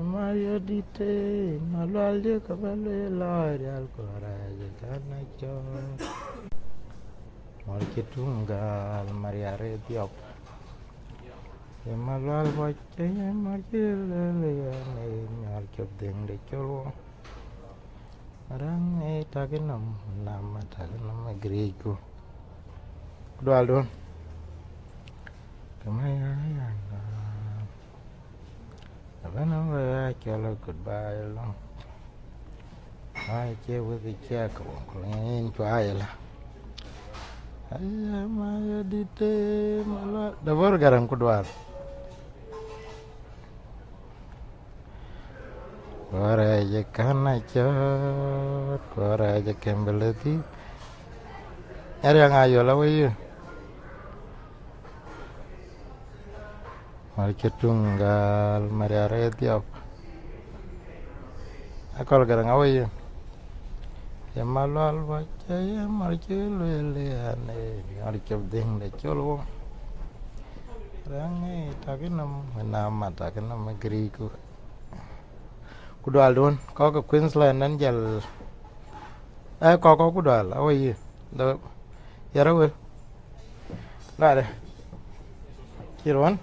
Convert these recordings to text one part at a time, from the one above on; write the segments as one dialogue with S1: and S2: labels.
S1: Mario dite, malualde kabale lori al coraje canacho. Marketungal mariare diop. Malual bache markele ne market ding de cholo. Arang taginam nama taginam agriku. Dualdo. Kamaya. Whenever I tell her goodbye, I cheer with the check clean trial. I am my detail, my lord. The burger and good work. Where I can I chat, where I can believe. Area I yell away. Marketungal, Maria Rediop. I call getting away. Yamalal baca marcel and marcel ding the cholo. Rangi takinam nama takinam agriku. Kudal don kau Queensland nanjal. Kau kudal. How are you? The yarawe. Nada. Kiruan.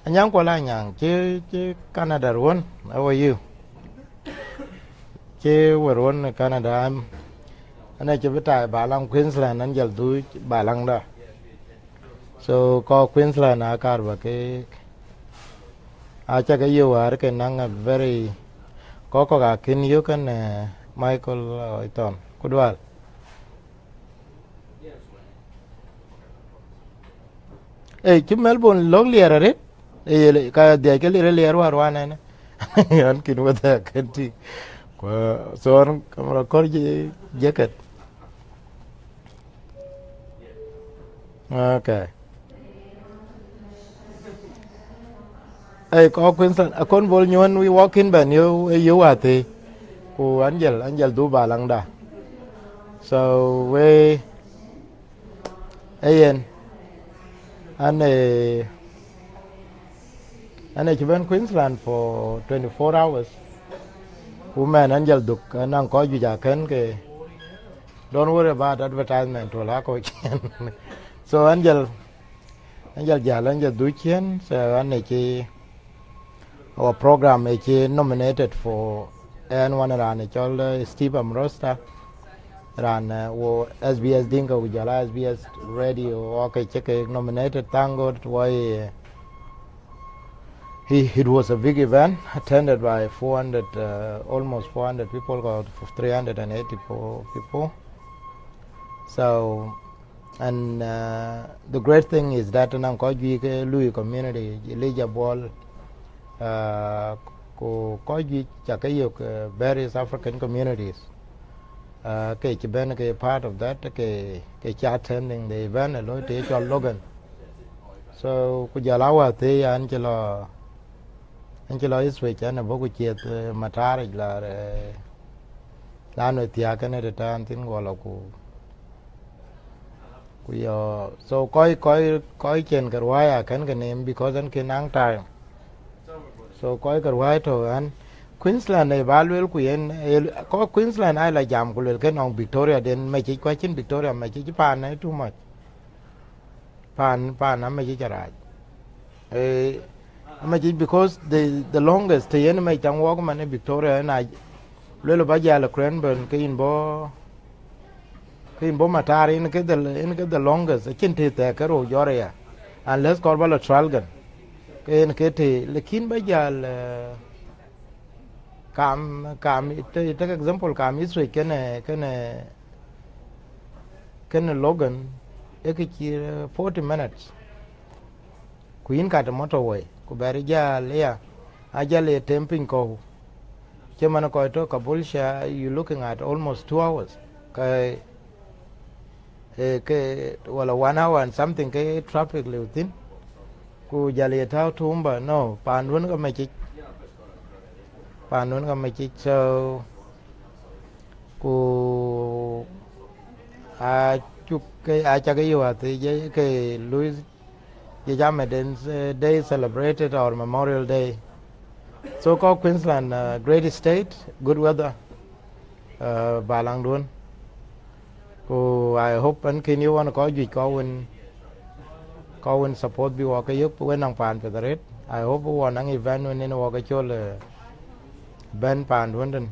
S1: Anyang ko la nyang che Canada ron. How are you? Che weron Canada am. Ana che betai balang Queensland nanjal du balang da. So ko Queensland akar ba ke acha ke you are ke nang a very ko ka kin you kan Michael Iton kudwal che Melbourne log liara re ka de ke lire liar warwana ne an kin wada kanti ko son kamera korje jacket okay. Ko Queensland akon bol nyon we walk in ban you ate ku anjal du balang da so we ayen ane chiben Queensland for 24 hours woman anjal duk nang ko ju ja ken ke don't worry about advertisement wala ko chen so anjal du chen so ane chi our program is nominated for one ran chol Steve Amrosta ran wo SBS Dinka ujala SBS radio okay check nominated thank God why it was a big event attended by 400 almost 400 people got 384 people so and the great thing is that nang ko ji ke Louis community Elijah Ball ko ji chakayok various African communities ke ben ke part of that ke attending the event lo te chol Logan so ku jalawa te anjelo iswe chana boku chet matari la no tia kana de tan tin golo ku yo so koi chen karwaya kan name because an kinang time so koi karwai to an Queensland ne balwel ku yen ko Queensland ai la jam ku le ken on Victoria den me chi kwa chin Victoria me chi pan ne too much pan na me chi charaj me chi because the longest yen me chang walk man in Victoria na le ba ja la Cranbourne ke in bo matari in ke the longest chin te ka ro joria unless korbala tralgan ke te lekin ba ja kam take example kam iswe ken Logan ekich 40 minutes kuin kat motorway ku bari ja ajale temping ko chemana ko to Kabulsha you looking at almost 2 hours ke wala 1 hour and something ke traffic within ku jale ta tumba no panun ka machik so ku a chuk ke a cha ke yo ate je ke Louis Yajamedin's day celebrated or Memorial Day. So called Queensland, great state, good weather, Balang Duan. So I hope and can you want to call you call support be walk up when I'm pan for the red. I hope one event when in walk a Ben Pan London.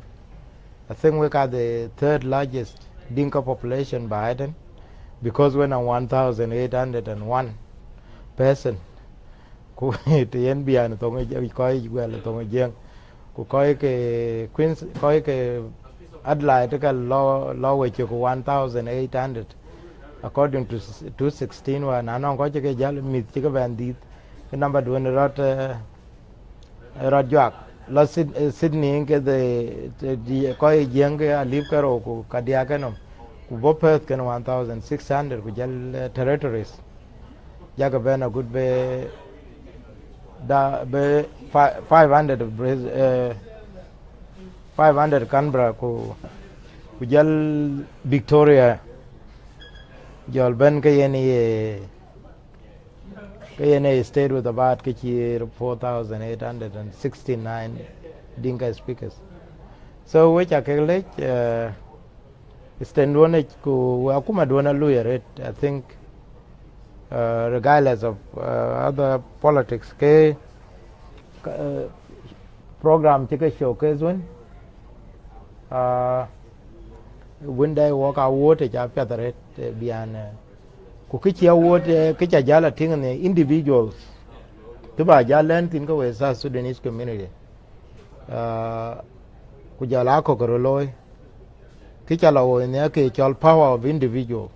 S1: I think we got the third largest Dinka population by Biden because when I'm 1,801 person. Ku ti en bian to ngi coi gwel to ngi jeng ku coi ke Queens coi ke Adelaide ka law we ku 1,800 according to 216 one anon ko ke jal mit ke bandit ke number do ne rot jak la Sydney ke de coi jeng ke alip ka ro ku kadia ke no ku bo Perth ke 1,600 ku jal territories jaga bena good be da be 500 500 Canberra ku jal Victoria jol ben ke yene state with about ke 4,869 Dinka speakers. So which are ke stand one ku akuma dona lawyer I think regardless of other politics ke program take showcase when they walk out it ja pethare bian ku kichi award kicha jala ting ne individuals to ba jalen tin ko South Sudanese community ku jala ko loy kicha lawo ne ke chol power of individual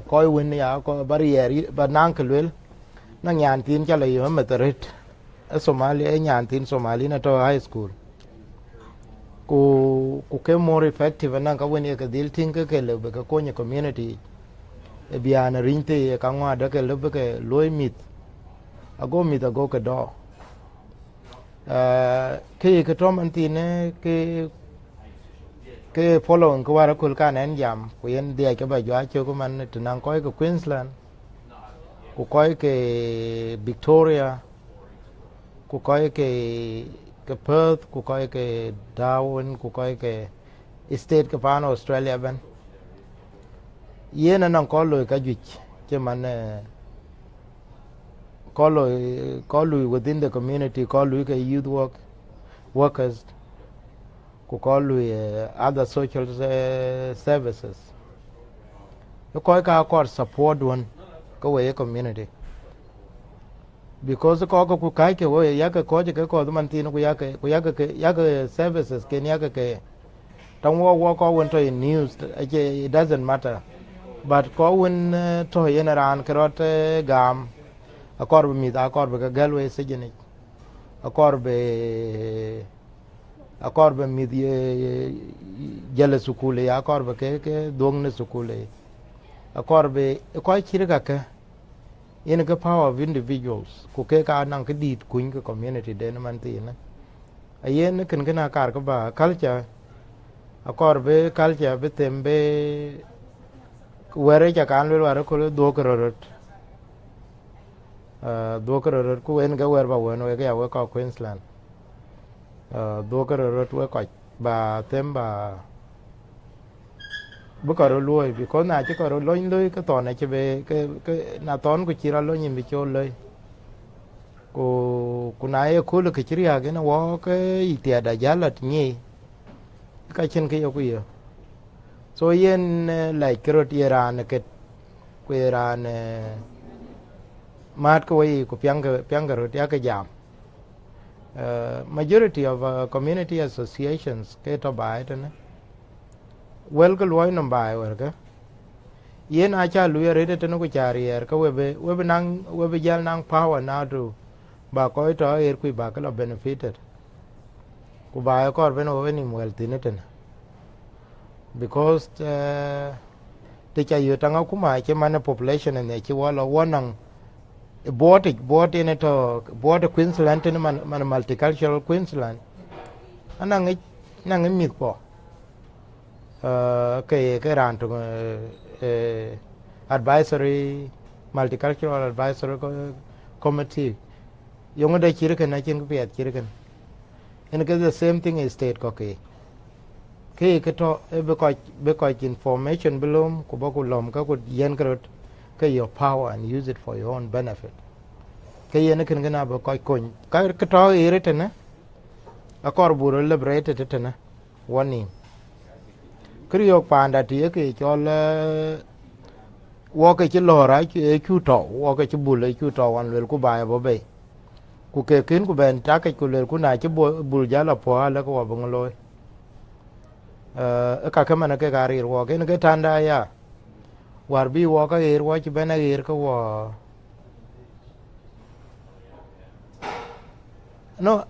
S1: koi win ya ko barrier ba nan kelwel na nyan tin chala yo meteret Somalia nyan tin Somali na to high school ku ke more effective na ka win ka dil tin ke le be ka ko community e biana rinte ka ngwa da ke le be ke loy mit ago ke do ke to man tin ke following ko wara kul kan en jam ku yen dia ke ba jwa che ko man tinang ko ke Queensland ku ko ke Victoria ku ko ke Perth ku ko ke Darwin ku ko ke state ke pan Australia ben yen nan ko lo ka jich che man ko lo within the community ko lo ke youth workers ku call other social services ko ka support one ko we community because ko ku kai ke we ya ke ko je ko man tin ku ya ke services ke ya ke tang wo ko won to in news it doesn't matter but ko won to yen ran krot gam akor mi da akor be galwe sejeni akor be mi jale sukule ya akor be ke dong ne sukule akor be ko chirga ke in the power of individuals ku ke ka nan ke dit kun ke community den man ti na ayen ken kana kar ka ba culture akor be culture be tembe were ja kan lo ware ko do kororot ku en ga wer ba wono ke ya we ko Queensland do kororot we ko ba temba bu ko lo bi ko na ci ko lo ndo ko to na ci be ke na ton ku ci ra lo nyim bi cho le ku na ye ku le ke ci ya ge na wo ke ite da jalat ni ka chen ke yo ku yo so yen like krot yeran ke ku yeran mat ko yi ku pyang ro ya ke jam majority of community associations ke to ba ite ne wel ko loy no bai wer ga yen a cha lu yere te no ko chari yer ka we be jal nang power now to ba ko to er ku ba ka benefited ku ba ko be no ni wel tineten because te cha yu tanga ku ma che man population ne chi wala wonang board in to board Queensland ne man multicultural Queensland anang nang mi ko ke ran to advisory multicultural advisory committee yung da chiri kan na chin piat chiri kan en ke the same thing is state ko ke to be ko information belum ko ba ko lom ka ko yen krot ke your power and use it for your own benefit ke yen kan gana ba ko kon ka to irete na akor buro liberated tena wani kriyo panda tie ke chol wo ke lora ke chu to wo ke bule chu to wan lel ku ba bo be ku ke kin ku ben ta ke ku lel ku na che bul ja la po la ko ba ngolo ka ka mana ke garir wo ke ne tanda ya war bi wo ka ir wo chi bena ir ko wo no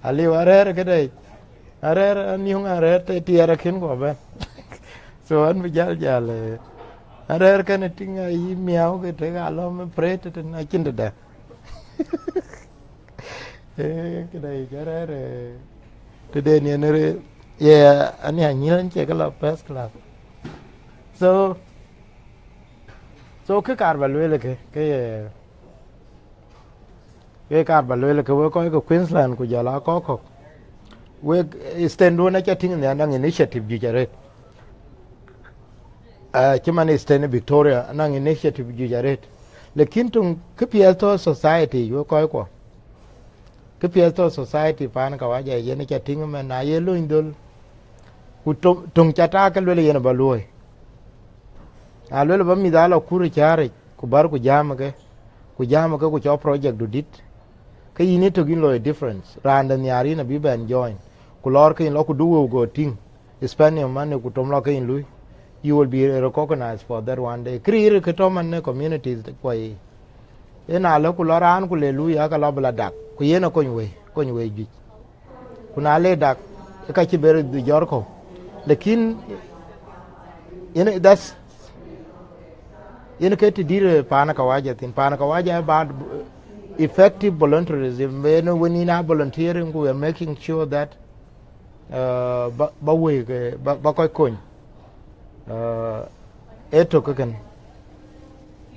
S1: ali warer ke dai arer ni hung arer te tiara kin ko ben so an bi jal arer kan tinga yi miau ke te ga lo me prete te na chin da ke dai arer te de ni ne ye ani anyilan che ga lo first class so ke kar balwe ke kar balwe ke wo ko Queensland ku jala ko we stand one chatting the anang initiative jujaret chiman stand Victoria anang initiative jujaret lekin tung kpielto society yo ko kpielto society pan ka waja yen chatting man na ye lo indol ku tung chata ka lo yen baloi a lo ba mi dalo kuru chare ku bar ku jam ke ku cho project do dit ke yini to gin lo difference randa nyari na bi ben join kulor kin lo ku do go ting spend your money ku tom lo kin lui you will be recognized for that one day create ke to man communities ko yi ena lo ku lo ran ku le lui ya ka lo bla dak ku yena ko we ji ku na le dak ka ci ber du jor ko lekin that's ke ti dire pana ka waja ba effective volunteerism when you are volunteering we are making sure that ba we ba ko kon eto ko kan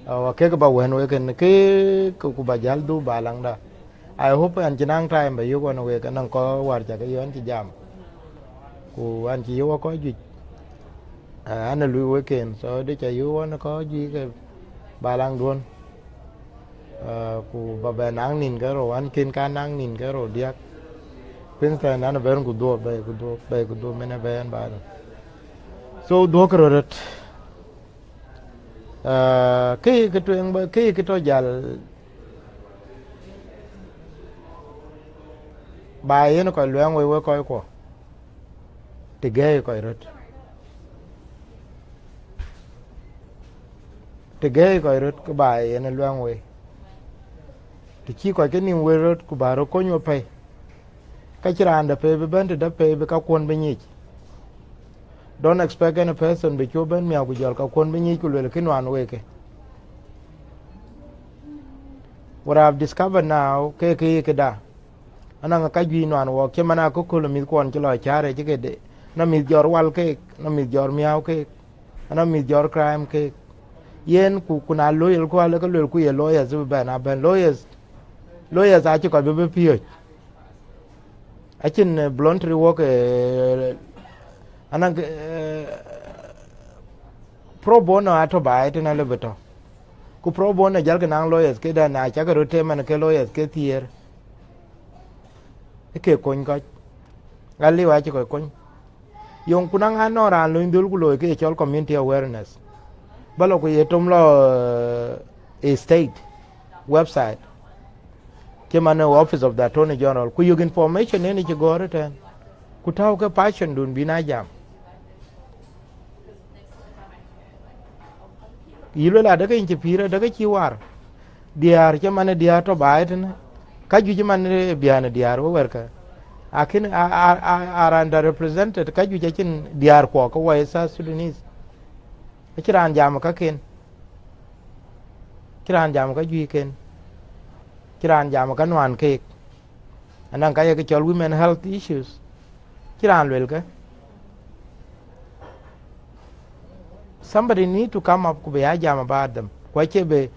S1: wa ke ba wen we kan ke ku ba jal du ba lang da I hope an jinang time ba yugo no we kan ko war ja ke yon ti jam ku an ji yo ko ji an lu we ken so de cha yo no ko ji ke ba lang don ku ba ba nang nin ga ro an kin ka nang nin ga ro diak Queensland ana ben ku do mena ben ba so do ko rat ke tuen ba ke to jal ba yen ko lwen we ko te ge ko rat ko ba yen lwen we ti ki ko ke ni we rat ku ba ro ko nyo pe ka chiranda pe be ben da pe be ka kon be ni don't expect any person be choben mi agu jal ka kon be ni ku le kin wan we ke what I've discovered now ke da ananga ka ji wan wo ke mana ko ko mi kon ti lo chare ji ke de na mi jor wal ke na mi jor miau ke na mi jor crime ke yen ku kuna loyal ko ale ko le ku ye lawyers be na ben lawyers a ti ko be pio achin voluntary work anang pro bono ato ba ite na lebeto ku pro bono jal ke nang lawyers ke da na cha ko te man ke lawyers ke tier ke kon ko gali wa chi ko kon yong kunang anora lo indul ku lo ke chol community awareness balo ku yetom lo state website kemane office of the attorney general ku yug information ni chi gore ten ku taw ke passion dun bina jam yilo la daga inchi pira daga chi war diar kemane diar to baiten ka ju man biana diar wo werka akin are under represented ka ju chin diar ko wa sa Sudanese kiran jam ka ken kiran jam ka ju ken kiran jam ka nwan ke anan ka ye ke chol women health issues kiran lwel ka somebody need to come up ku be jam about them kwa chebe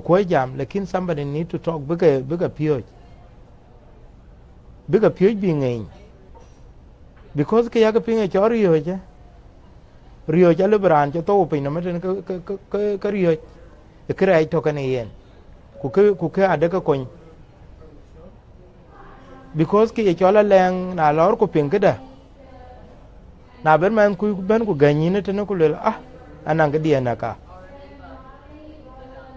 S1: kwa jam lekin somebody need to talk bigger pure bi ngai because ke yaga pinga chori yo je rio cha lebran cha to pe na meten ka rio e krai to kan yen ku ke ade ka kon because ke chola leng na lor ku pin keda na ben man ku ben ku ganyi ne tene ku le anang ke dia na ka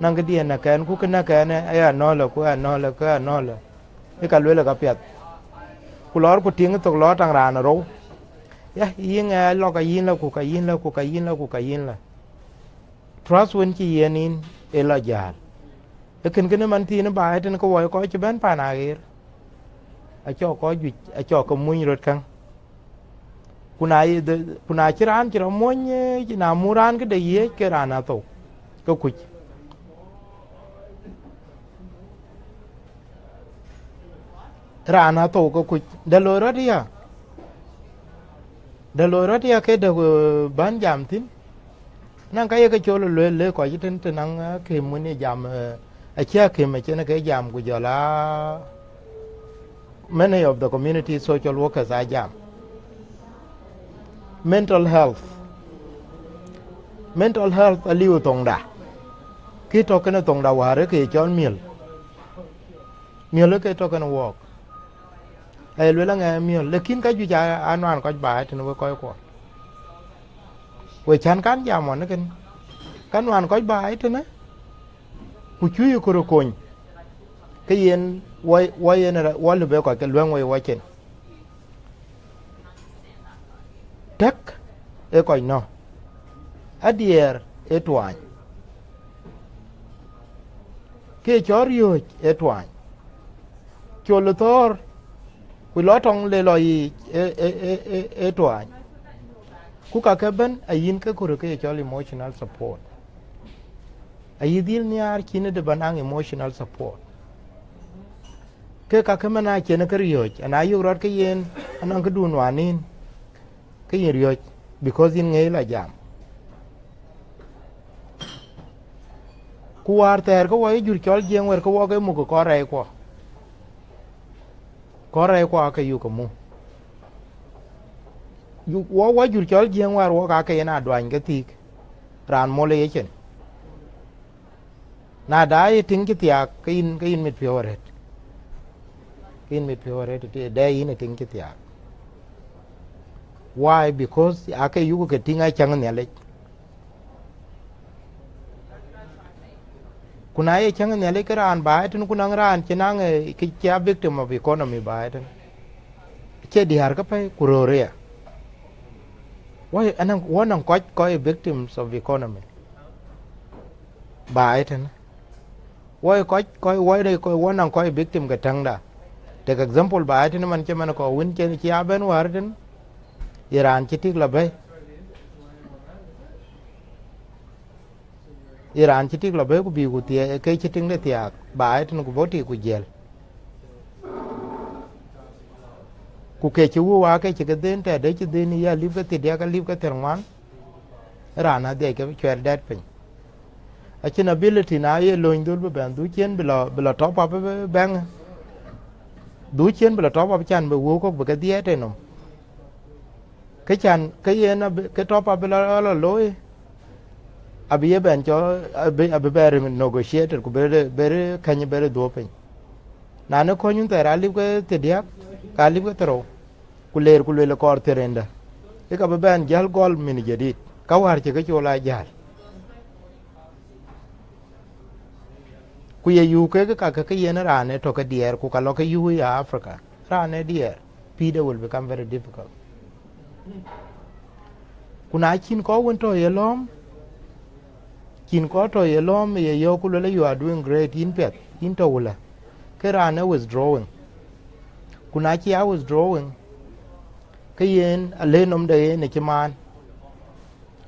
S1: nang ke dia na kan ku na ka ne ya no la ku no la ka no la e ka le ka pet ku lor ku ting to lo tang ra na ro ya yin lo ka yin la ku trust when chi yen in e la jar e ken man ti ne ba ten ko wo ko chi ben pa na gir a cho ko ju a cho ko mun rot kan kuna chiran chira monye na muran ke de ye ke rana to ko ku rana to ko ku de lo dia ke de ban jam tin nang ka ye ke cholo le ko yitin tin nang ke mun ni jam a chia ke me chen ke jam ku jola many of the community social workers are jam mental health aliu tong da ki to kana tong da ware ke chon miel ke to kana walk ai le la nga miel lekin ka ju ja anwan ko ba tin we ko we chan kan jam on ken kan wan ko ba tin na ku chu ko ro kon ke yen wai yen wa le be ko ke lwen we wa chen tak e ko no adier e twan ke chorio e twan cholo tor ku lo tong le lo yi e twan ku ka ke ben ayin ke ku ke chol emotional support ayidil niar kine de banang emotional support ke ka ke mana chene ke riyo ana yu rot ke yen anan ke dun wanin ke riyo because in ngei la jam ku war ter ko wai jur chol jeng wer ko wo ke mu ko rai ko ke yu ko mu yu wo jur chol jeng war wo ka ke na dwan ke tik ran mole ye chen na dai ting ki tiak ke in mit pioret te dai in ting ki tiak why because ake yu ke tinga chang ne le kuna ye chang ne le kran ba tin kuna ran chinang ke cha victim of economy ba tin che di har ka pe kurore why anang wonang ko victims of economy ba tin why why de ko wonang ko victim ka tang da take example ba tin man che man ko win che cha ben war tin Iran chitik la bay ku bi ku tie ke chiting le tiak ba tin ku boti ku jel ku ke chu wa ke chi den ta de chi den ya lip ka ti dia ka lip ka terman rana de ke chwer dat pin a chin ability na ye loin dul ben du chen bila top up bang du chen bila top up chan be wo ko be ka dia te no cái chan cái yen cái top up la loy abi ben cho abi ber negotiator ku bere kany bere do pen na ne ko nyun tera li ko te dia ka li ko tero ku le ko terenda e ka ben jal gol min jadid ka war che ke chola jal ku ye yu ke yen rane to ka dier ku ka lo ke yu ya africa rane dier pide will become very difficult kuna chin ko won to ye lom ye yo ku le you are doing great in pet in to wala ke rana withdrawing kuna chi I withdrawing ke yen ale nom de ne chiman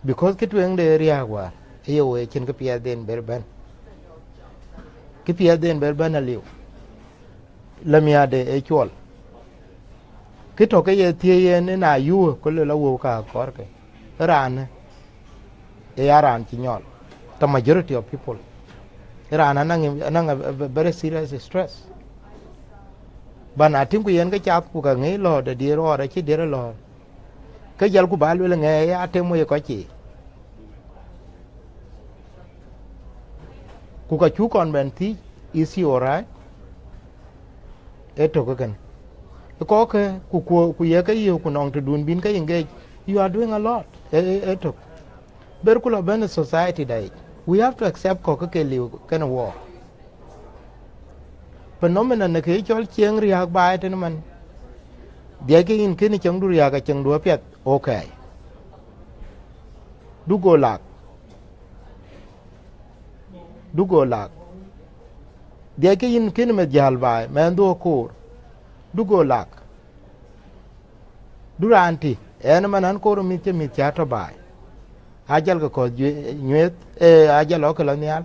S1: because ke twen de ria wa e yo e chin ke pia den berban ke pia den berban aliu lamia de e chol cái to cái tie ne na yu ko le la wo ka kor ke ran e aran chi nyol the majority of people ran anang a very serious stress ban atim ku yen ka chat ku ka ngi lo de di ro da chi di lo ka jal ku ba lu le nge ya te mu ko chi ku ka chu kon ben ti is he alright eto ka kan ko ke ku ye ka yu ku nong to dun bin ka engage you are doing a lot eto ber ku lo ben society dai we have to accept ko ka ke liu kana wo phenomenon ne ke chol chieng riak bai te man dia ke in ke ni chang du riak ka chang du pet okay du go lak dia ke in ke ni me jal bai men do ko du go lak duranti en man an ko mi te mi cha to bai ajal ko nyet ajal ko la nyal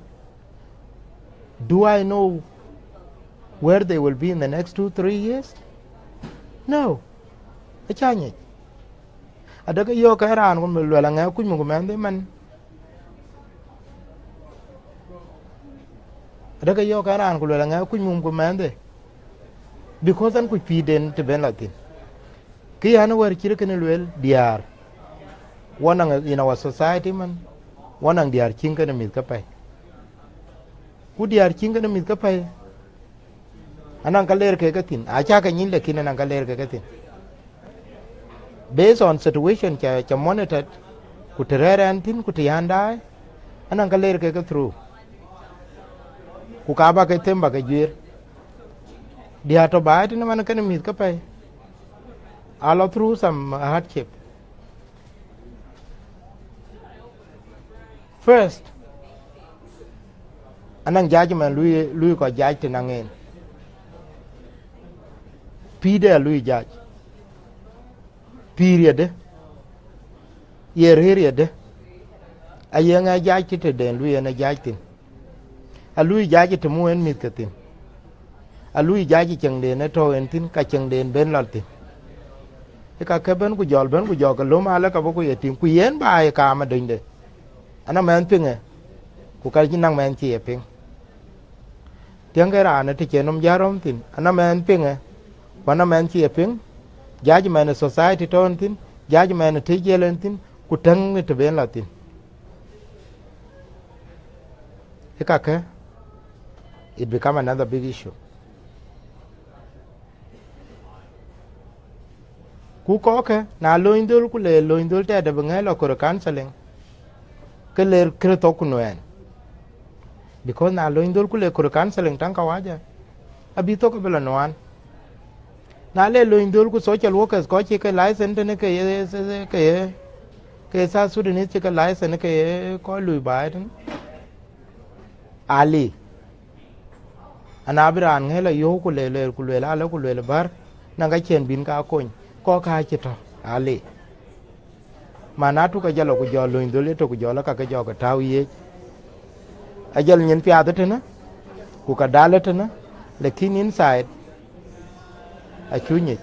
S1: do I know where they will be in the next 2-3 years? No. Achanye. Adaka yo ka ran kun lwa la nga ku mu men man. Adaka yo ka ran kun lwa la nga ku mu men de. Because an ku piden te ben latin. Ki an wer kire ken lwel diar. Wanang in our society man. Wanang diar king ken mit ka pai. Ku diar king ken mit ka pai. Anang kaler ke katin acha ka nyin le kin anang kaler ke katin based on situation cha monitor ku terere antin ku tianda anang kaler ke ka through ku ka ba ke temba ke jir dia to ba tin man kan mit ka pai all through some hardship first anang judgment lui ko judge tin angen pide lui judge period year ayenga judge te den lui na judge tin a lui judge te mu en mit katin a lui judge chang den to en tin ka chang den ben lal tin e ka ke ben ku jol ka lo ma la ka bo ku yetim ku yen ba e ka ma den de ana men pinge ku ka nang men chi e ping tiang ga ra na te chenom jarom tin ana men pinge wana men chi e ping jaji men society ton tin jaji men te jelen tin ku tang te ben latin e ka ke it become another big issue ku ko ke na lo indul ku le lo indul te de ben lo ko counseling ke le kreto ku noen because na lo indul ku le ko counseling tan ka waja abi to ko bela noan na le lo indul ku social workers ko chi ke license ne ke sa Sudanese chi ke license ke ko lui bai tin ali anabran ngela yo ku le la ku le bar na ga chen bin ka kon ko ka chi to ali manatu ka jalo ku jo lo indul to ku jo la ka ke jo ka tawiye ajal nyen pya de na ku ka dalata na lekin inside a chunye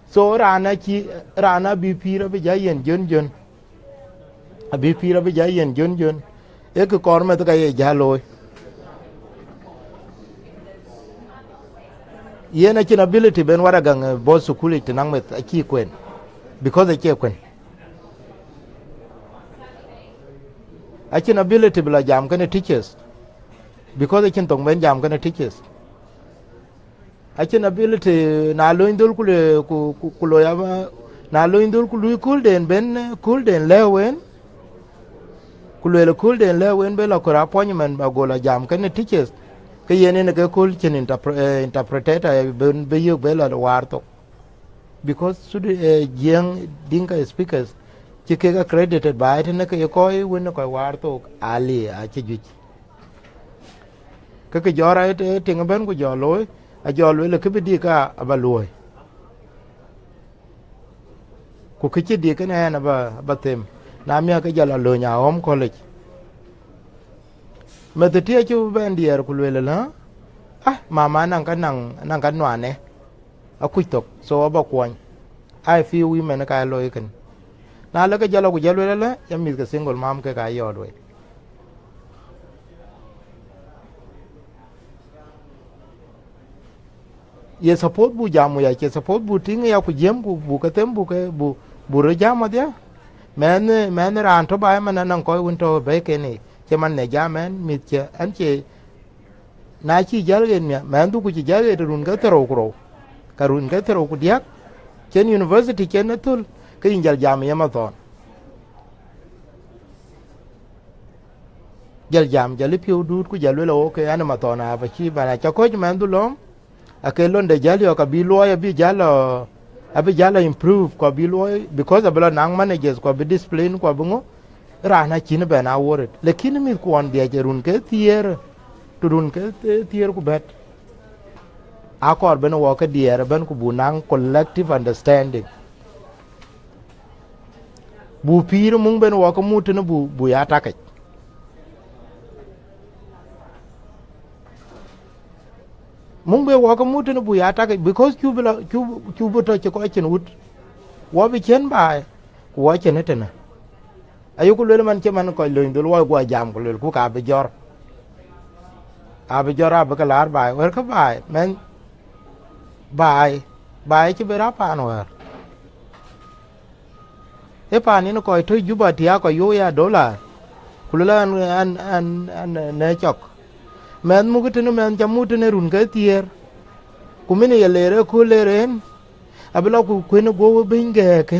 S1: so rana bi pira be jayen jon a bi pira be jayen jon e ko korme to kay jalo yena chin ability ben wara gang bo sukuli tinang met a chi kwen because a chi kwen a chin ability bla jam kan teachers because a chin tong ben jam kan teachers achin ability na lo indul ku lo ya na lo indul ku lu kul den ben kul den lewen ku le kul den lewen be la ko appointment ba go la jam kan teachers ke yene ne ke kul chin interpreter ben be yo be la war to because sudu young dinka speakers che ke accredited by it ne ke ko won ko war to ali a che ju ke jora te tinga ben ku jo loy a jol le ke bi ka abaloi ku ke di ke na ba tem na mi ka jala lo nya om college me te tie chu ben dier ku le la mama nan kan nwane a ku tok so ba kwon I feel women ka lo iken na la ka jalo ku jalo la ya mi ka single mom ke ka yo we ye support bu jamu ya ke support bu ting ya ku jem bu ka tem bu ke bu re jama dia men ran to ba man nan ko won to be ke ni che man ne jamen mi che an che na chi jal gen mi men du ku chi jal run ga tero ku ka run ga tero ku dia chen university chen na tul ke injal jam ya ma ton jal jam jal piu du ku jal lo ke an ma ton a ba chi ba na cha ko men du lom a ke lon de jal yo ka bi lo ya bi jalo abi jala improve ko bi lo because abla nang managers ko bi discipline ko bungo rana chin be na wore lekin mi ko on de run ke tier to run ke tier ku bet akor ben wo ke dier ben ku bu nang collective understanding bu pir mung ben wo ko mutune bu ya takaj mung be wo ko mutune bu ya takaj because cubo to ko chen wut wo bi chen ba wo chen etena ayu ku le man che man ko le ndul wo go jam ko le ku ka be jor abi ka lar ba wer ka ba men ba che be ra pa no wer e pa ni no ko to juba ti ko yo ya dollar ku le an ne chok men mu gutene men jamu tene run ga tier ku mine ye lere ku leren ablo ku kwene go binge ke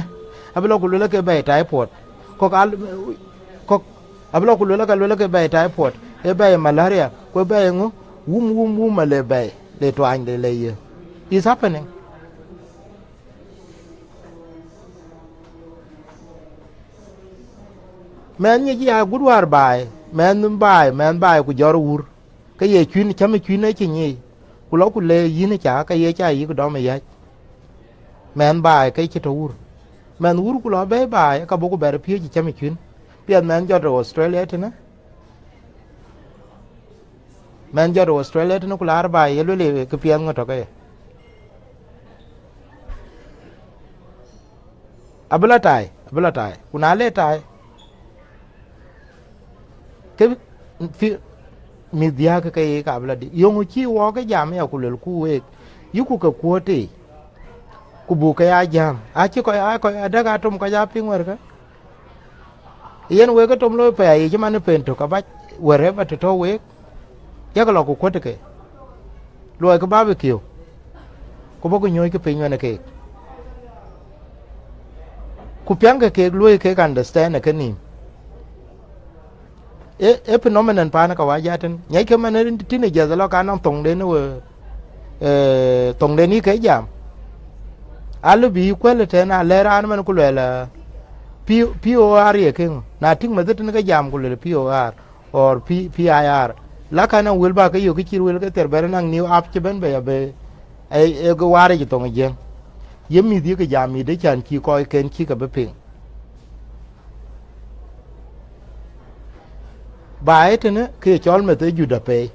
S1: ablo ku le ke be typhoid ko ablo ku le ke be typhoid e be malaria ko be ngo wum le be le twang de le ye is happening men ye ya gudwar bai men bai ku jor wur ke ye chwin chame chwin che ni ku lo ku le yin cha ka ye cha yi ku do me ya men bai ke che to wur men wur ku lo be bai ka bo ku ber pie chi chame chwin pien men jor Australia tena men jor Australia tena ku lar bai ye le ke pien ngo to ke abla tai ku na le tai ke fi mi dia ka kai ka bla di yongu chi wo ka jam ya ku le ku we yu ku ka ku te ku bu ka ya jam a chi ko da ga tum ka ja ping wer ka yen we ka tum lo pe ai chi man pen to ka ba were ba to we ya ka lo ku ko te ke lo ka ba be kyo ku bo ku nyoy ke pe nyone ke ku pyang ke lo ke ka understand ke ni e phenomenon pa na ka wa jaten nyai ke man tine je lo ka nong tong de no tong de ni ke jam alu bi kwele te na le ran man ku le la POR ye ke na ting ma tin ka jam ku le POR or PIR la ka na wil ba ka yo ki chir wil ka ter ber nang new app che ben be be e go ware ji tong je yemi di ke jam mi de chan ki ko ken ki ka be ping ba tene ke chol me te juda pe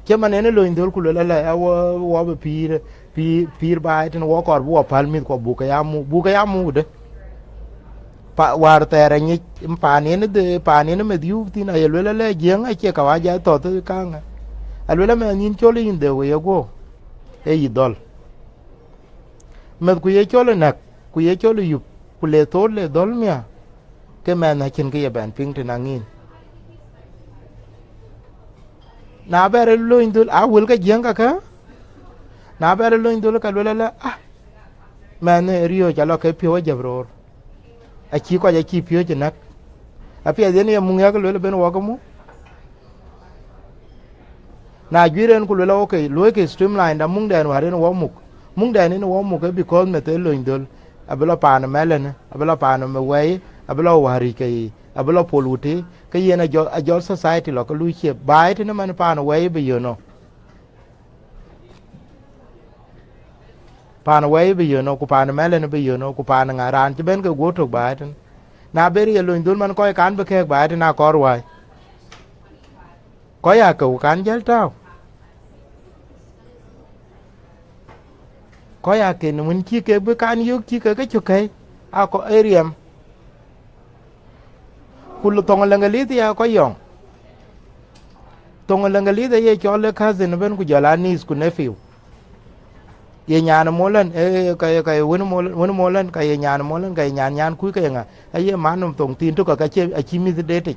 S1: che manene lo indol ku la wo be pir ba tene wo kor wo pal mi ko bu ka yamu de pa war tere ni pa ne me diu tin ay le jeng a che ka wa ja to te ka nga alwela me nin choli inde we go e idol me ku ye chole nak ku ye chole yu ku le to le dol mia ke man na kin ke ye ban ping tin angin na bere lo indul a wil ka jeng ka na bere lo indul ka la man rio ja lo ke pio jabror a chi ko ja chi pio jenak a pia de ne mun ya ko le ben wa ko mu na giren ku le okay lo ke streamline da mung den wa den wa mung den ne wa mu ke because me te lo indul abla pa na melen abla pa na me we abla wari ke abla poluti ke yena a jo society lo ko lu che bai te ne man pa na we be yo no pa na we be yo no ku pa na melen be yo no ku pa na ngaran che ben ke go to bai ten na beri ye lo indul man ko kan be ke bai te na kor wai ko ya ko kan jel tao ko ya ke mun chi ke be kan yu chi ke chu ke ako area kul tong lengali ti ko yong tong lengali de ye chole cousin ben ku jala nis ku nephew ye nyana molan ka won molan ka ye nyana molan ka nyan ku ka nga ye manum tong tin to ka che a chimi de te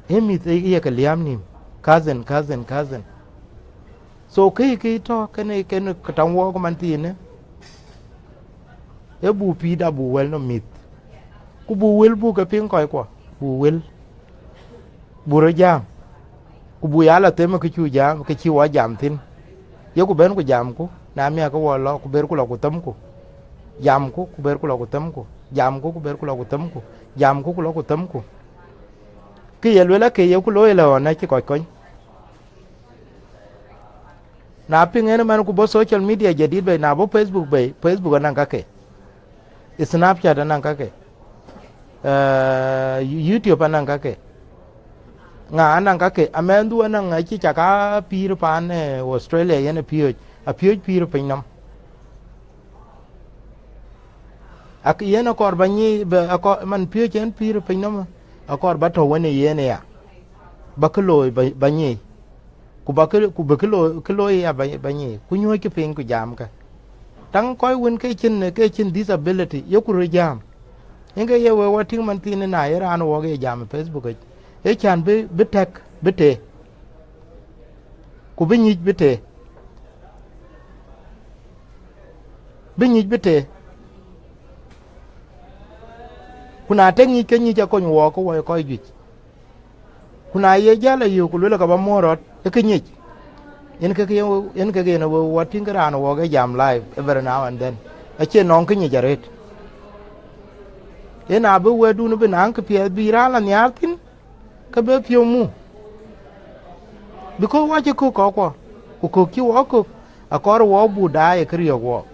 S1: emi te ye ka liam nim cousin so ki to kene ka tang wo ko man tin ne e bu pi da bu wel no mit ku bu wel bu ka pin ko bu wel bu ra jam ku bu ya la te ma ku chu jam ka chi wa jam tin ye ku ben ku jam ku na mi ka wo lo ku ber ku lo ku tam ku jam ku ber ku lo ku tam ku jam ku ber ku lo ku tam ku jam ku lo ku tam ku ki ye le la ke ye ku lo le na ki ko na pin ene man ku bo social media jadid be na bo facebook nan ka ke snapchat nan ka ke YouTube nan ka ke nga nan ka ke amendu nan chi chaka pir pan Australia yene pir a pir pinam ak yene kor banyi akor man pir chen pir pinam akor bato woni yene ya baklo banyi ku baklo ya banyi ku nyoy ke pin ku jam ka tang koy won ke chin disability yo ku jam inga ye we wating man tin na ye ran wo ge jam Facebook e chan be tek bete ku be nyij bete kuna tengi ke nyi ja ko wo ko wo ko ji kuna ye jala yu ku le ka ba morot e ke nyij yen ke no wating ran wo ge jam live every now and then a che non ke nyi jaret ena be wedu no be nan ke pie bira la nyartin ka be pio mu biko wa je ko ko ki wo ko akor wo bu da e kriyo wo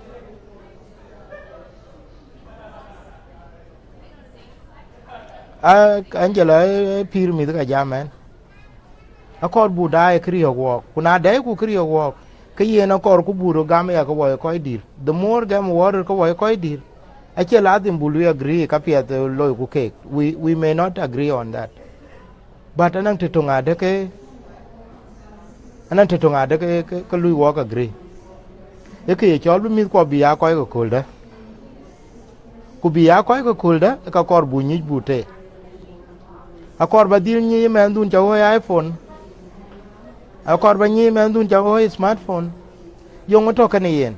S1: a angela pir mi ga jamen akor bu da e kriyo wo kuna da ku kriyo wo ke ye na kor ku buro gam ya ko wo ko dir the more gam wo ko wo ko dir ache lazim bulu agree ka pia the loy ku ke we may not agree on that but anang te tonga de ke lui work agree e ke chol mi ko biya ko kulda ku biya ko kulda ka kor bu nyi bute akor ba dil nyi men dun chawo iPhone akor ba nyi men dun chawo smartphone yongo to kan yen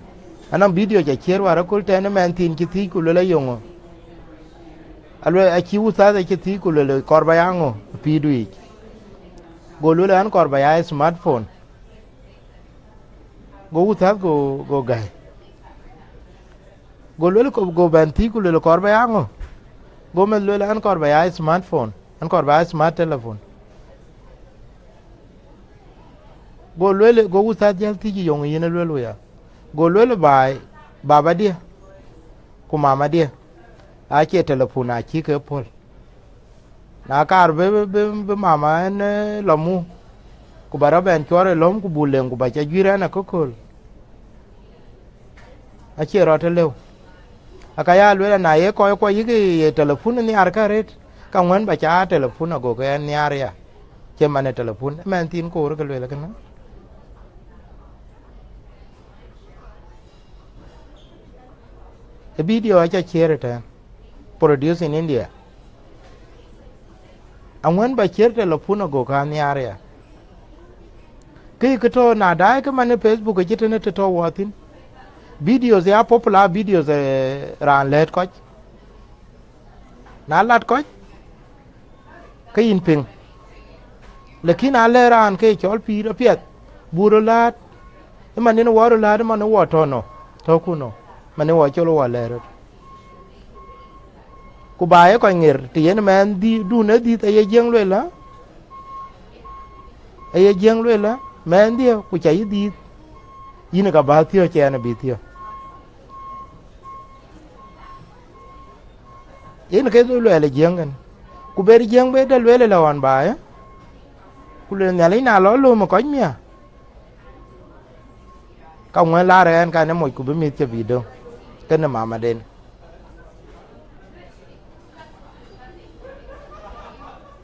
S1: anam video ja cherwa ra kul tane men tin ki ti ku le yongo alwe a ki usa da ki ti ku le kor ba yango pidui go le an kor ba ya smartphone go usa go gai go le ko go ban ti ku le kor ba yango go men le an kor ba ya smartphone an kor ba smart telephone go le go usa jal ti yongo yene le ya go le bai baba dia ku mama dia a ke telephone a ki ke pol na kar be mama en lamu ku bara ben chore lom ku bulen ku ba cha jira na kokol a che rote lew akaya lwe na ye ko yi telephone ni arkaret ka ngwan ba cha telephone go ke ni aria che mane telephone men tin ko ro ke lwe kana a video I just shared it produced in India. And when by share the lapuna go can the area. Kito na die come on Facebook a jitting to watching videos. They are popular videos around let coach. Na lat coach Kayin ping. Lakin alle ran ke chol pira piet buro lat. Man in a water lad man a water no. Tokuno. Man wa cholo wa lero ku bae ko ngir ti yen man di du na di ta ye jeng lela man di ku chai di yin ka ba tiyo che na bi tiyo yin ke do le jeng ku ber jeng be da le la wan bae ku le nyali na lo mo ko mia ka ngwa la ren ka ne mo ku bi mi che video cái nó mà đen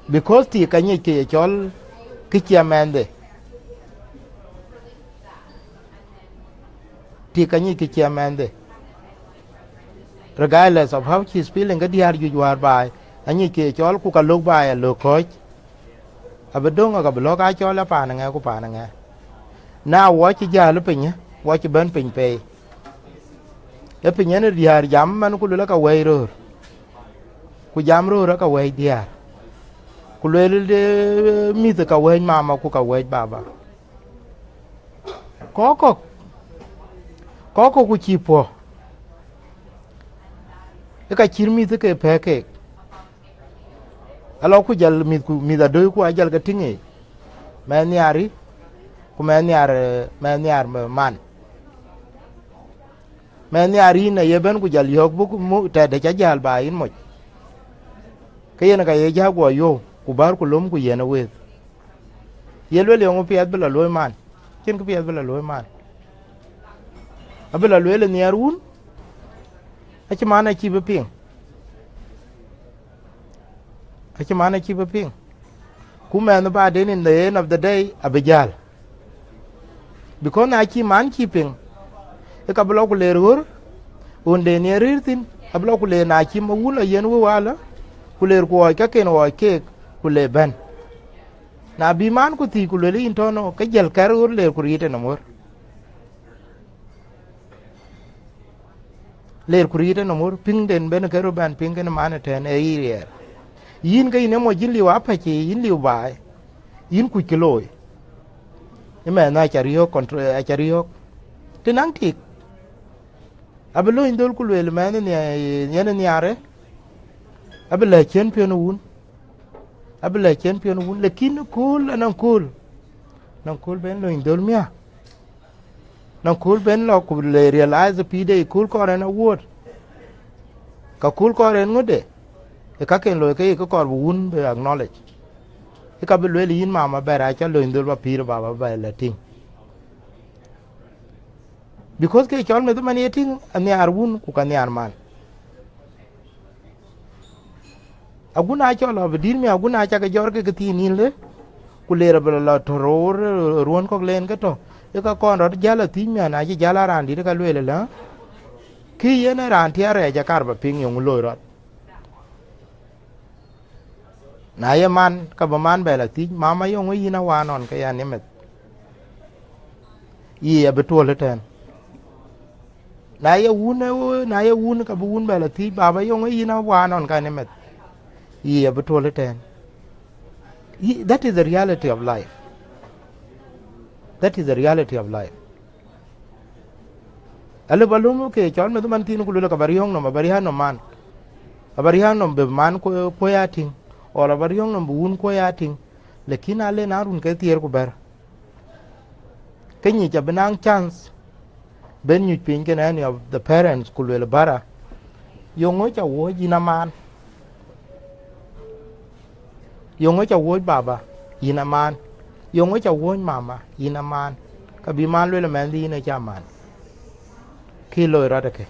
S1: because ti ka ni ke chol ki chairman de ti ka ni ki chairman de regardless of how she's feeling ga diar ju war bai ani ke chol ku ka lok bai lo coach abedong ga blok a chol la pa na nga ku pa na nga na wo chi ja lu pin wo chi ben pin pe e pin ne diar jam man ku lu ka wei ro ku jam ro ka wei diar ku le de mi ka wei mama ku ka wei baba ko ku chi po e ka chir mi ke pe ke alo ku jal mi da do ku ajal ga tingi men yari ku men yar man men yari na yeben ku jal yok bu mu ta de jal ba in mo ke yen ka ye ja go yo ku bar ku lum ku yena we ye le ngo piat bela loy man ken ku piat bela loy man abela le ni arun a chi mana chi be ping a chi mana chi be ping ku men ba de in the end of the day abijal because na chi man chi ping e ka blo ku le rur unde ne rirtin ablo ku le na chi ma wula yen wu wala ku le ko ka ken wo ke ku le ben na bi man ku ti ku le intono ka jel kar ur le ku rite no mor le ku rite no mor ping den ben ka ro ban ping ken man ten e irier yin ga ine mo jili wa pa chi yin liu bai yin ku kiloi e me na chario control a chario tinang tik abelo indol ku le man ne are abela champion un abela champion un lekin cool anan cool nan cool ben lo indol mia nan cool ben lo ku le realize pide cool ko ren award ka cool ko ren ngode e ka ken lo ke ko ko un be acknowledge e ka be le yin mama bera cha lo indol ba pire baba ba la ting because ke chol me to mani ting ani arun ku kan yar man aguna cho lo dir mi aguna cha ga jor ke ti nin le ku le ra la toror ruon ko len ke to e ka kon ro jala ti mi na ji jala ran di ka le la ki ye na ran ti are ja kar ba ping yung lo ro na ye man ka ba man be la ti mama yung yi na wa non ka ya ni met yi ya betul le ten na ye un ka bu un be la ti baba yung yi na wa non ka ni met yi ya betul le ten. That is the reality of life. That is the reality of life. Alu balum ke chon me man tin ku le ka bari han no man. Bari han no be man ko ya ting. Or bari hong no bun ko ya ting. Lekin ale na run ke tier ku ber. Ke ni ja benang chance. Ben you pin ken any of the parents ku le bara. Yongo cha wo ji na man. Yongo cha wo baba ina man. Yongo cha wo mama ina man. Ka bi man le man di na cha man. Ki lo ra de ke.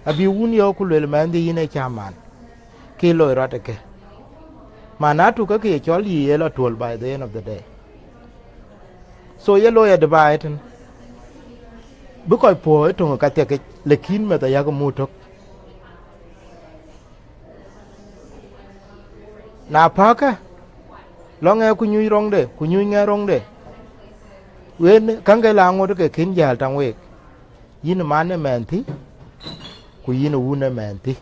S1: Abi un yo ku le man di na cha man. Ki lo ra de ke. Manatu ka ke chol yi la tol by the end of the day. So ye lo ya de ba eten. Bu ko po to ka te ke lekin me ta ya ko mutok. Na pa ka lo nge ku nyu rong de ku nyu nge rong de wen kan ga la ngo ke kin jal tang we yin man ne men ti ku yin u ne men ti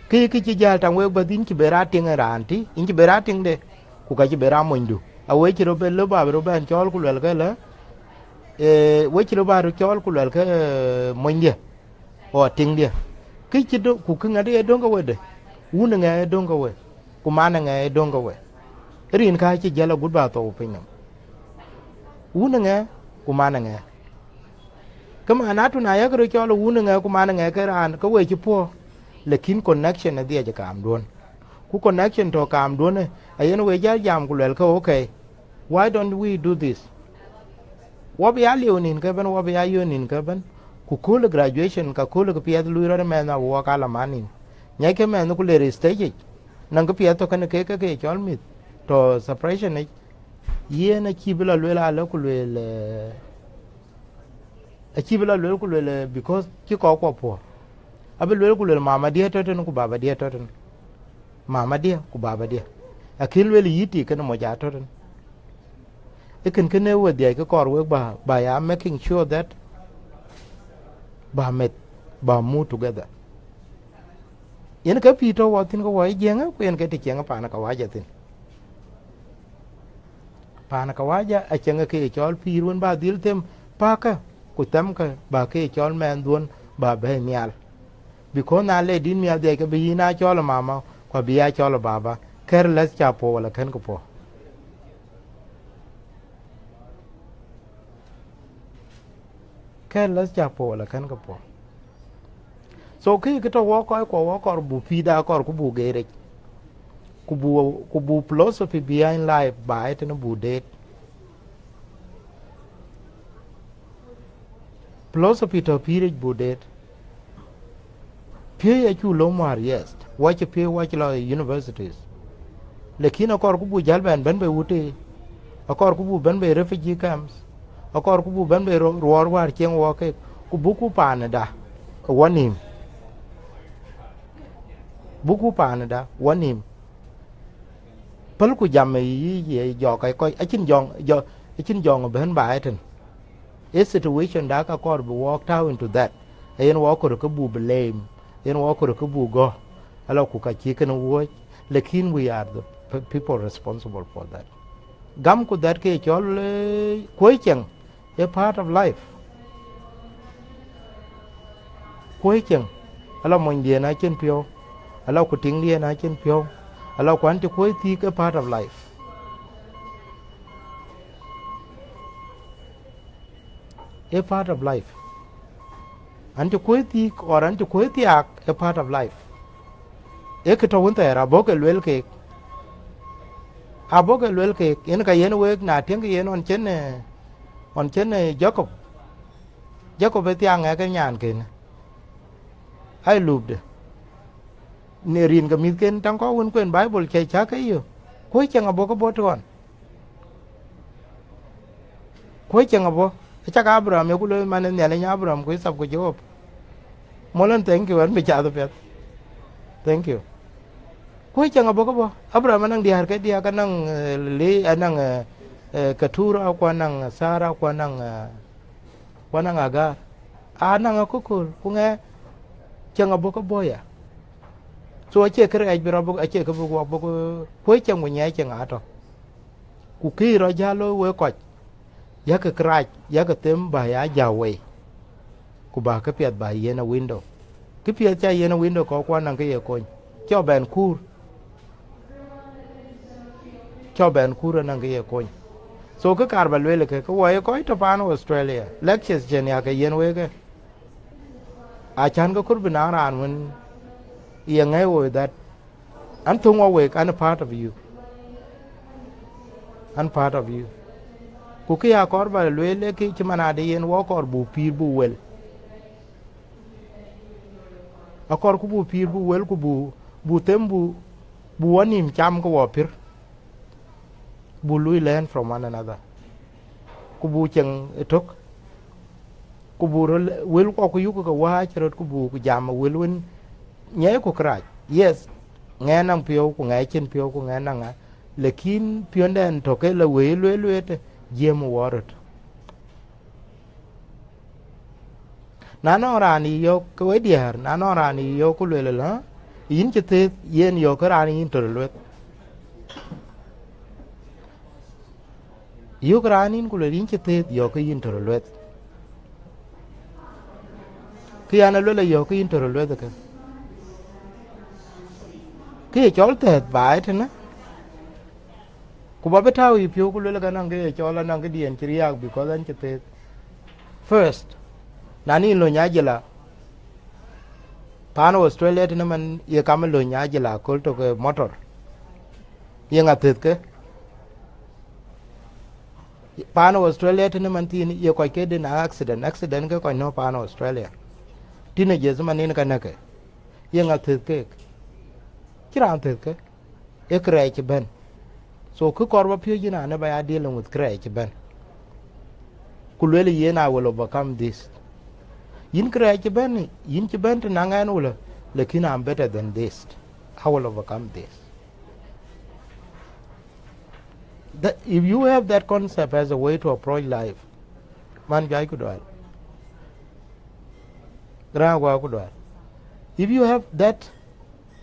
S1: ki chi jal tang we ba din ki bera ting ran ti in ki bera ting de ku ka ki bera mo ndu a we ki ro be lo ba ro ben chol ku le ga la we ki ro ba ro chol ku le ga mo ndia o ting dia ki chi do ku nga de do ga we de u ne nga do ga we ku man nga do ga we rin ka chi jala gut ba to pin nam u ne nga ku man nga kama na tu na ya ro chol u ne nga ku man nga ka ran ka we chi po lekin connection na dia ja kam don ku connection to kam don ne ayen we ja jam ku le ka okay why don't we do this wo bi ali onin ka ban wo bi ayo nin ka ban ku kul graduation ka kul ka piad lu ra me na wo ka la manin nya ke me no ku le stage nang cái pia to kan ke chol mit to separation này ye na chi bila lwe la ku lwe a chi bila lwe ku lwe because ki ko po abe lwe ku lwe mama dia to ku baba dia to mama dia ku baba dia a kin lwe yiti kan mo ja to e kan ne wo dia ke kor we ba ya making sure that ba met ba mu together yen ka pi to wa tin ko wa jenga ku yen ke ti jenga pa na ka wa ja tin pa na ka wa ja a jenga ke chol pi run ba dil tem pa ka ku tam ka ba ke chol men duon ba be mial because na le din mial de ke bi na chol mama ko bi ya chol baba careless cha po wala kan ko po careless cha po wala kan ko po so ki to wo ko bu pi da ko bu gere ku bu philosophy behind life ba it no bu date philosophy to period bu date pay ya chu lo mar yes watch pay watch lo universities lekin ko bu jalban ben be wuti ko bu ben be refugee camps ko bu ben be ruor war chen wo ke ku bu ku pan da wanim buku pan da wanim pal ku jam yi jo kai ko achin jong ben ba eten a situation da ka kor bu walk out into that ayen wo ko ko bu blame yen wo ko ko bu go ala ku ka chi kan wo lekin we are the people responsible for that gam ku that ke chol koi cheng a part of life koi cheng ala mon dia na chen pio allow ku ting lia na chen pyo allow ku anti ku ti a part of life a part of life anti ku ti or anti ku ti a part of life e ke to won ta ra bo ke lwel ke a bo ke lwel ke en ka yen we na ting ke yen on chen jacob be ti ang ke nyan ke ai lubde ne rin ka mit ken tang ko won kwen bible che cha ke yo ko chang abo ko boton ko chang abo cha ka abraham e ku le man ne le nya abraham ko sab ko job molan thank you an be cha do pet thank you ko chang abo ko bo abraham nang diar ke dia ka nang le anang katura ko nang sara ko nang aga anang ko ko nge chang abo ko boya so ache kere aj biro bok ache ko bok ko chang mo nya chang ato ku ki ro jalo we ko ya ka kraj ya ka tem ba ya jawe ku ba ka piat ba yena window ki piat cha yena window ko kwa nang ke ye ko cho ben kur nang ke ye ko so ka kar ba le ke ko wa ko to pan australia lectures jen ya ke yen we ke a chan ko kur bina ran mun yang I was that I'm tung awake and a part of you and part of you kuki a korba lele ki chimana de yen walk or bu pir bu well a kor ku bu pir bu well ku bu tembu bu wanim cham ko wapir bu lui learn from one another ku bu cheng tok ku bu wel ko ku yu ko wa chrot ku bu ku jam wel wen nhớ của cái yes nghe năng phiêu của nghe trên phiêu của nghe năng à lekin phiêu đen thôi cái là quỷ lue thế diem water nano rani yo cái diar nano rani yo cái lue là in chỉ thế yên yo cái rani in trời lue yo cái rani của lue in chỉ thế yo cái in trời lue khi anh lue là yo cái in trời lue được cái chól tết vải thế nè, cô bảo biết thao phiêu cô lấy cái năng cái chól là năng cái điện chỉ riêng because anh chỉ tết first, nani lo nhá là, pano Australia thế nè mình ye cam lo nhá là cô to cái motor, ye ngắt tết cái, pano Australia thế nè mình tin ye coi cái đến accident cái coi nó pano Australia, tin là giờ mà nên cái này cái, ye ngắt tết cái. Chứ làm thật cái e kre ben so ku korba pyo jina ne ba ya dealing with kre ben kulele yen I will overcome this yin kre ben yin ben na ngan wala lekin I'm better than this I will overcome this. That if you have that concept as a way to approach life, man jai ku dwal. Ra wa ku dwal. If you have that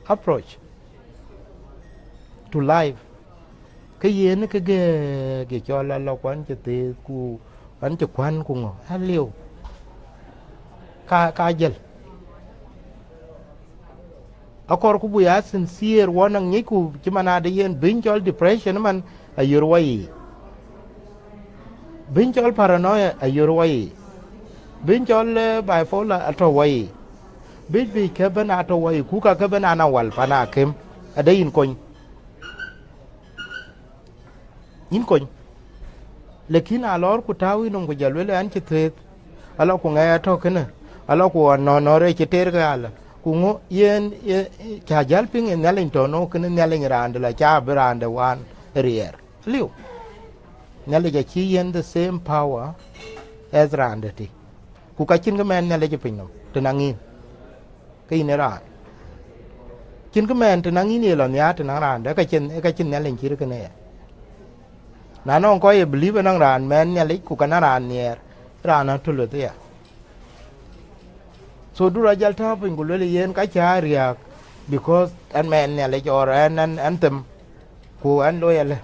S1: approach to life, cái gì nó cái cho là lo quan cho tê ku anh cho quan ku ngọ ha liu ka jel akor ku buya sincere wonang nyi ku chimana de yen binchol depression man ayur wai binchol paranoia ayur wai binchol bipolar ato wai bi ke bana ato wai ku ka bana na wal pana kem adayin koñ in koñ lekin alor ku tawi non ku jalwele an chitret alo ku ngaya to kene alo ku no re chiter ga ala ku ngo yen cha jal ping en nalen to no kene nalen rande la cha brande wan rier liu nale ja chi yen the same power as rande ti ku ka chin ga men nale ja pin no tenangin ke ne ra chin ga men tenangin ni lo nya tenarande ka chin nalen chi ke ne na non ko ye believe nang ran men nya lik ku kana ran nier ran na tu le ya so du ra jal ta pin ku le yen ka cha riak because an men nya le or an tem ku an lo ya le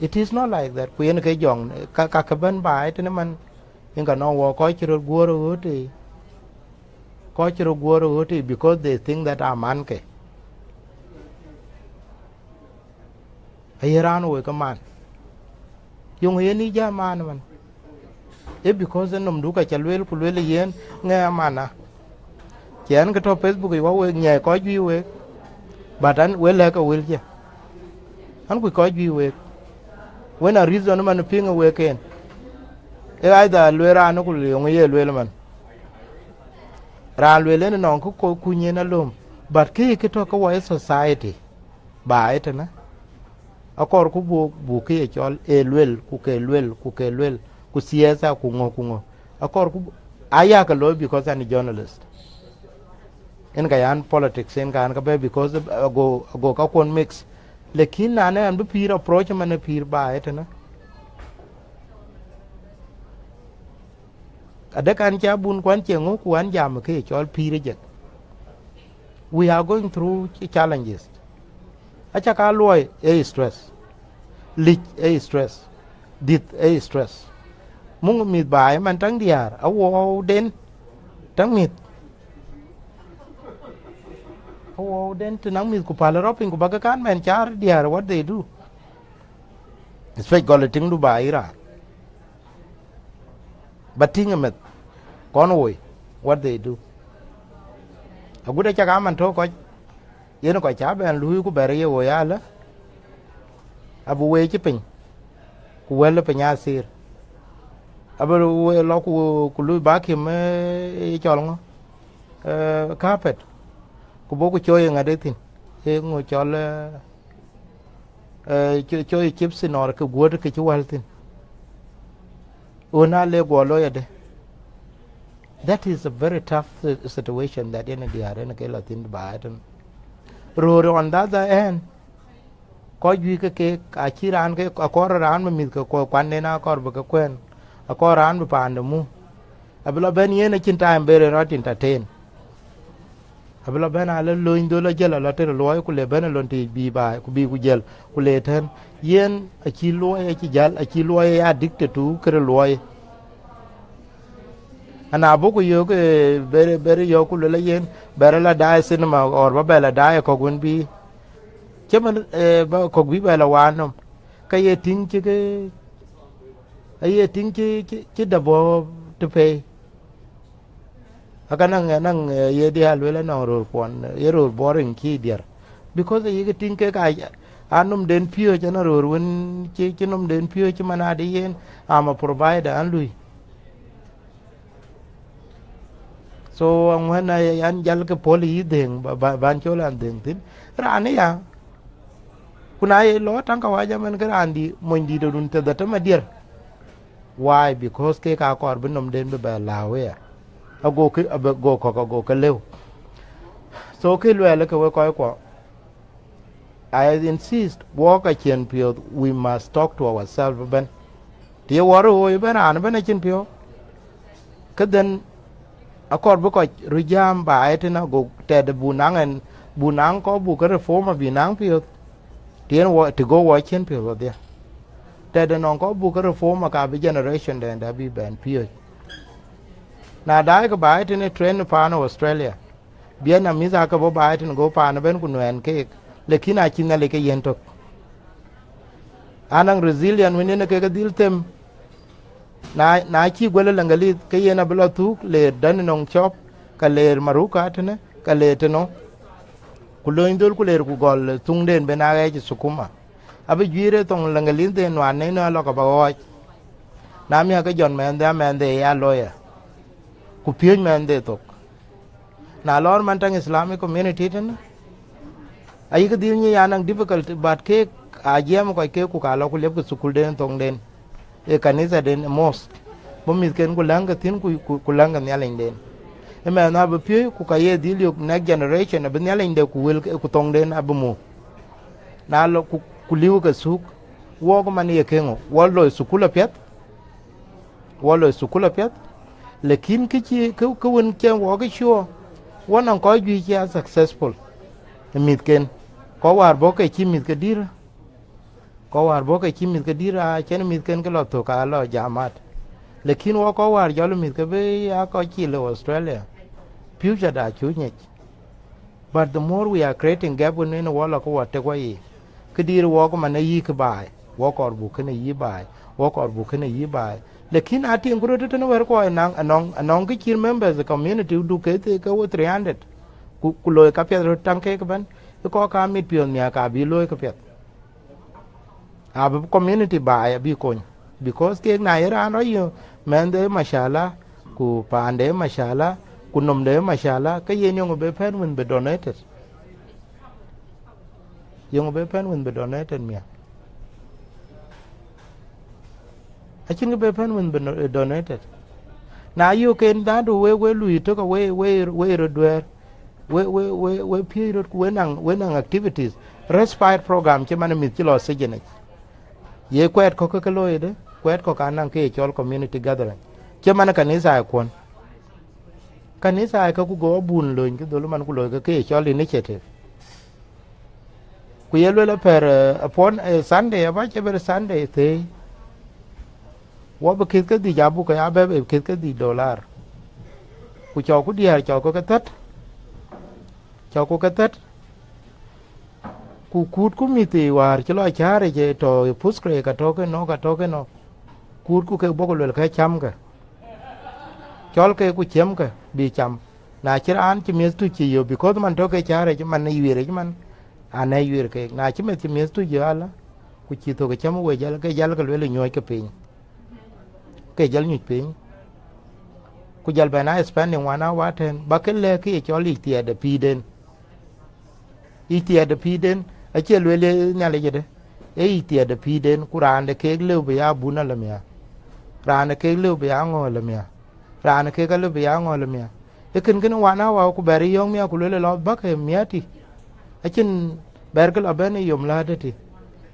S1: it is not like that ku yen ke jong ka ban bai te man in ka no wo ko chiro goro uti because they think that I'm anke ayiran wo ka man yung yen ni ja man e because nom du ka chalwel ku le yen nga mana chen ka to Facebook wa we nya ko ji we badan we le ka wel je an ku ko ji we when a reason man ping we ken e either le ra no ku le yung ye le man ra le le no ku nyen na lum but ki to ka wa society ba ete na akor ku bu ke chol elwel ku ke lwel ku siasa ku ngo akor ku aya ka lo because I'm a journalist en ka yan politics en kan ka be because go ka kon mix lekin na ne an be pir approach man pir ba ete na ada kan cha bun kwan che ngo ku an jam ke chol pir je we are going through challenges acha ka loy a stress lich a stress dit a stress mung mit bai man tang diar awo den tang mit awo den tunang mit ku palaropin ku bagakan men char diar what they do spek goleting du bai ra bating met konwoi what they do agude cha ka man to ko yen ko cha ben lui ku bere yo ya la abu we chi pin ku wel pe nya sir abu we lo ku lui ba kim e chol ngo carpet ku bo ku choy ngade tin e ngo chol choy chips nor ku god ke chu wal tin ona le go lo ya de that is a very tough situation that in the arena ke latin ba tan ro on the other end ko ju ke a chiran ke akor ran me mit ko kwan ne na akor ba ko kwen akor ran ba pan mu abla ben yene chin time bere not entertain abla ben ala lo indo la jela la te lo ku le ben lon ti bi ba ku bi ku jel ku le ten yen a chi lo e chi jal a chi lo e addicted to kre lo ana bo ku yo ke bere yo ku le yen bere la dai cinema or ba bela dai ko gun bi cheman ba ko bi bela wanom ka ye ting che ke ye ting che da bo to pay akana nang ye di halwe la no ro pon ye ro boring ki dier because ye ke ting ke ka anum den pio chana ro won che chinom den pio chimana de yen am a provider an lui so when I an jal ke poli deng ban cholan deng tin rane ya kuna ye lo tan ka waja men grandi mon di dun te da ma dir why because ke ka kor binom den be ba lawe ago ke go go ka lew so ke le ke we ko I insist walk a chen pio we must talk to ourselves ben tie waru o ben an ben chen pio kaden akor bu ko rujam ba etena go te de bunang ko bu ka reform binang pio tien wo to go wa chen pio dia te de non ko bu ka reform ka bi generation den da bi ben pio na dai ko ba etena train pa no Australia bien na miza ka bo ba etena go pa na ben kunwen ke lekin a china leke yentok anang resilient winene ke dil tem na chi gwele langali ke yena bla tu le dan nong chop ka le maruka tene ka le teno kulo indol ku le ku gol tung den bena ga ji sukuma abi jire tong langali den wan ne na lo ka ba wa na mi ka jon men de ya loya ku pien men de tok na lor man tang islamic community tene ai cái điều như anh difficult but ke ajem ko ke ku kala ku lep ku sukul den tong den e kanisa den mosque bo mi ken ku langa tin ku langa nyalen den e me na bu pi ku ka ye dilio next generation ab nyalen de ku wel ku tong den abumu na lo ku liu ka suk wo ko man ye kengo wo lo sukula pet lekin ki chi ku won ken wo ga sure won an ko ju chi successful mit ken ko war bo ke chi mit ke dir a chen mit ken ke lo to ka lo jamat lekin wo ko war jalo mit ke be ya ko chi lo Australia future da chu nyech but the more we are creating gap in the world ko wa te ko yi ke dir wo ko man yi ke bai wo ko bu ke ne yi bai lekin ati ngro te no wer ko anong ke chi members the community du ke te ko 300 ku lo ka pe ro tang ke ban ko ka mit pion nya ka bi loy ka pet ab community ba bi kon because ke na era no yo men de mashallah ku pande mashallah ku nom de mashallah ka yen yo be pen win be donated mia a chin be pen win be donated na you ken da do we lui to ka we ro dwer we period when activities respite program che man mit lo sejene ye kwet ko ka lo ide kwet ko kan ke chol community gathering che man kanisa kon kanisa ka ku go bun lo ngi do man ku lo ke chol initiative ku ye lo per upon Sunday ba che ber Sunday te wo ba kit ka di jabu ka ya be kit ka di dollar ku cho ku diar cho ko ka tat cho cô cái tết ku cút ku miti war chlo chare je to puskre ka to ke no cút ku ke boko le ka cham ka chol ke ku chem ka bi cham na chiran chi mes tu chi yo because man to ke chare chi man yire chi man ana yire ke na chi mes tu yo ala ku chi to ke cham we jal ka le nyoy ke pin ke jal nyu pin ku jal bana spending 1 hour ten ba ke le ke chol li tie de piden itia de piden a che lele nyale jede e itia de piden kurande ke le be ya buna le mia rane ke le be ya ngo le mia rane ke le be ya ngo le mia e ken wana wa ku bari yong mia ku lele lo ba ke miati a chen berkel abene yom la de ti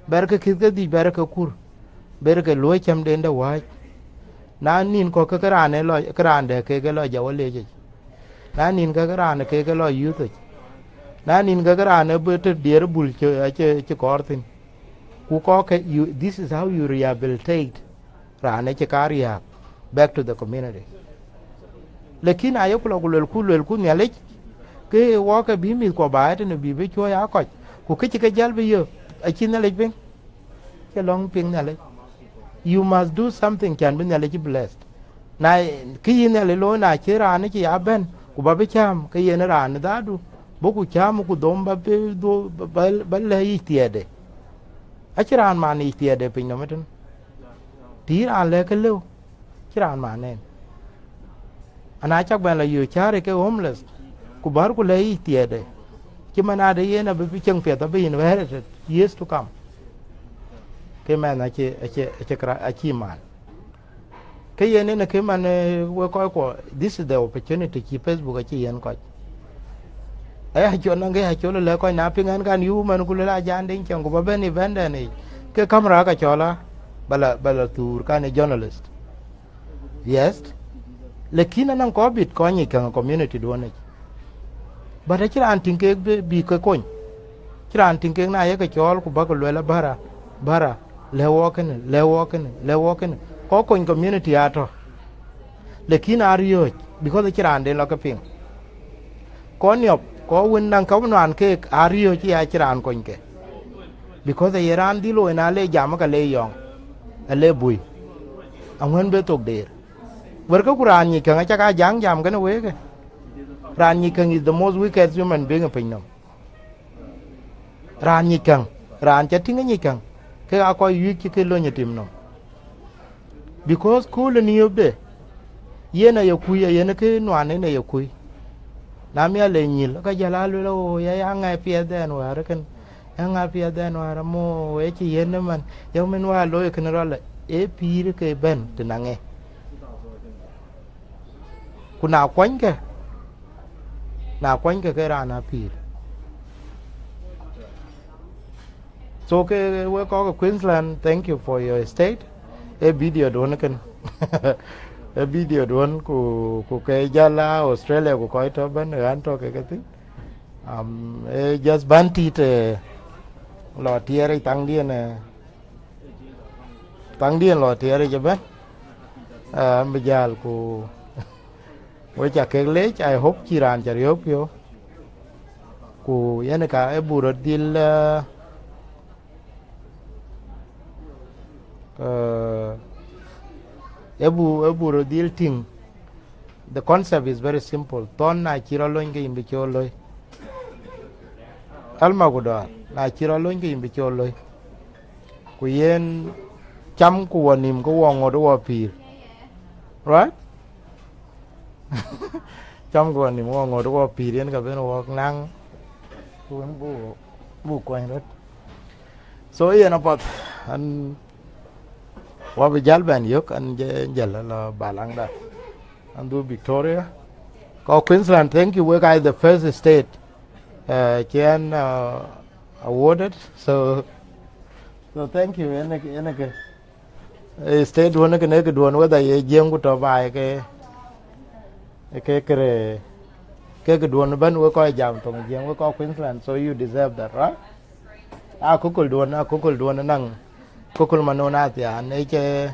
S1: berke ke di berke kur berke lo cham de nda wa na nin ko ke rane lo krande ke lo jawale je na nin ke rane ke lo yuto na nin ga garane bete der bul che kortin ku ko ke this is how you rehabilitate rane che karia back to the community lekin ayo ku nyale ke wo ke bi mi ko ba te ne bi be cho ya ko ku ke jal be yo a chin le ben ke long ping nyale you must do something can be nyale ki blessed na ki ne le lo na che rane che ya ben ku ba be cham ke ye ne rane da du boku chamu ku domba be do balle itiede achiran man itiede pin no meten tir an le ke lu chiran man ne ana chak ban la yu chare ke homeless kubar ku le itiede ki mana de yena be chang pe ta be in years to come ke man a chi man ke yen ne ke man we ko this is the opportunity ki Facebook a chi yen ko ha cho na ge ha cho le ko na pingan kan yu man ku la jan ding chang ko ben event ne ke camera ka chola bala tur kan journalist yes lekina nan ko bit ko ni kan community do ne ba da kira antin ke bi ko kon kira antin ke na ye ka chol ku ba ko le bara le woken ko kon community ato lekina ariyo because kira ande lo ka ping ko nyop ko win nan ka nan ke ariyo ki a kira an kon ke because ye ran dilo na le jam ka le yong ale bui angwen be tok der wer ka kuran ni kan cha ka jang jam kan we ke ran ni kan is the most wicked human being in pinam ran ni kan ran cha tinga ni kan ke a ko yu ki ke lo ni tim no because cool ni obde yena ya kuya yena ke no ane ne ya kuy na mi ale nyil ka jala lo ya nga pie den wa kan nga pie den wa mo e chi yena man yo men wa lo ke no la e pir ke ben tinange kuna kwany ke rana pir so ke we ko Queensland thank you for your state e video don kan e video don ku ke jala Australia ku ko to ban ran to ke ti e just banti te lo tiere tang dien lo tiere je ban mbijal ku we cha ke le I hope chiran cha riop yo ku yene ka e buro dil e buro dil ting the concept is very simple ton na chiro longe imbe cholo alma gudo na chiro longe imbe cholo ku yen cham ku wonim ku wongo do pir right trong của niệm ngồi đó pì đến cả bên nó năng cuốn bu quanh rất so yên nó bật anh qua bị gial bên yok anh giờ là bà lăng đó anh do Victoria có Queensland thank you we guys the first state can awarded so thank you anh cái state one cái này cái đuôn với đại dương của tàu bài cái đuôn bên với coi giảm tổng giang với coi Queensland so you deserve that right kukul đuôn năng kukul manona thì anh ấy che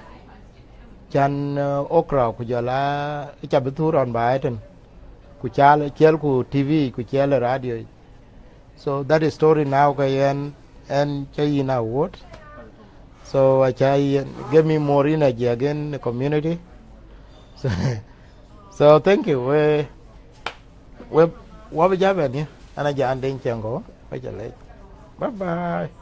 S1: chan okra của giờ là cha bị thu ròn bài trên của cha là chel của TV của chel là radio so that is story now cái and chay now what so chay give me more energy again the community so thank you we what bây giờ vậy nhé anh ấy giờ anh đến chàng có phải trả lời bye bye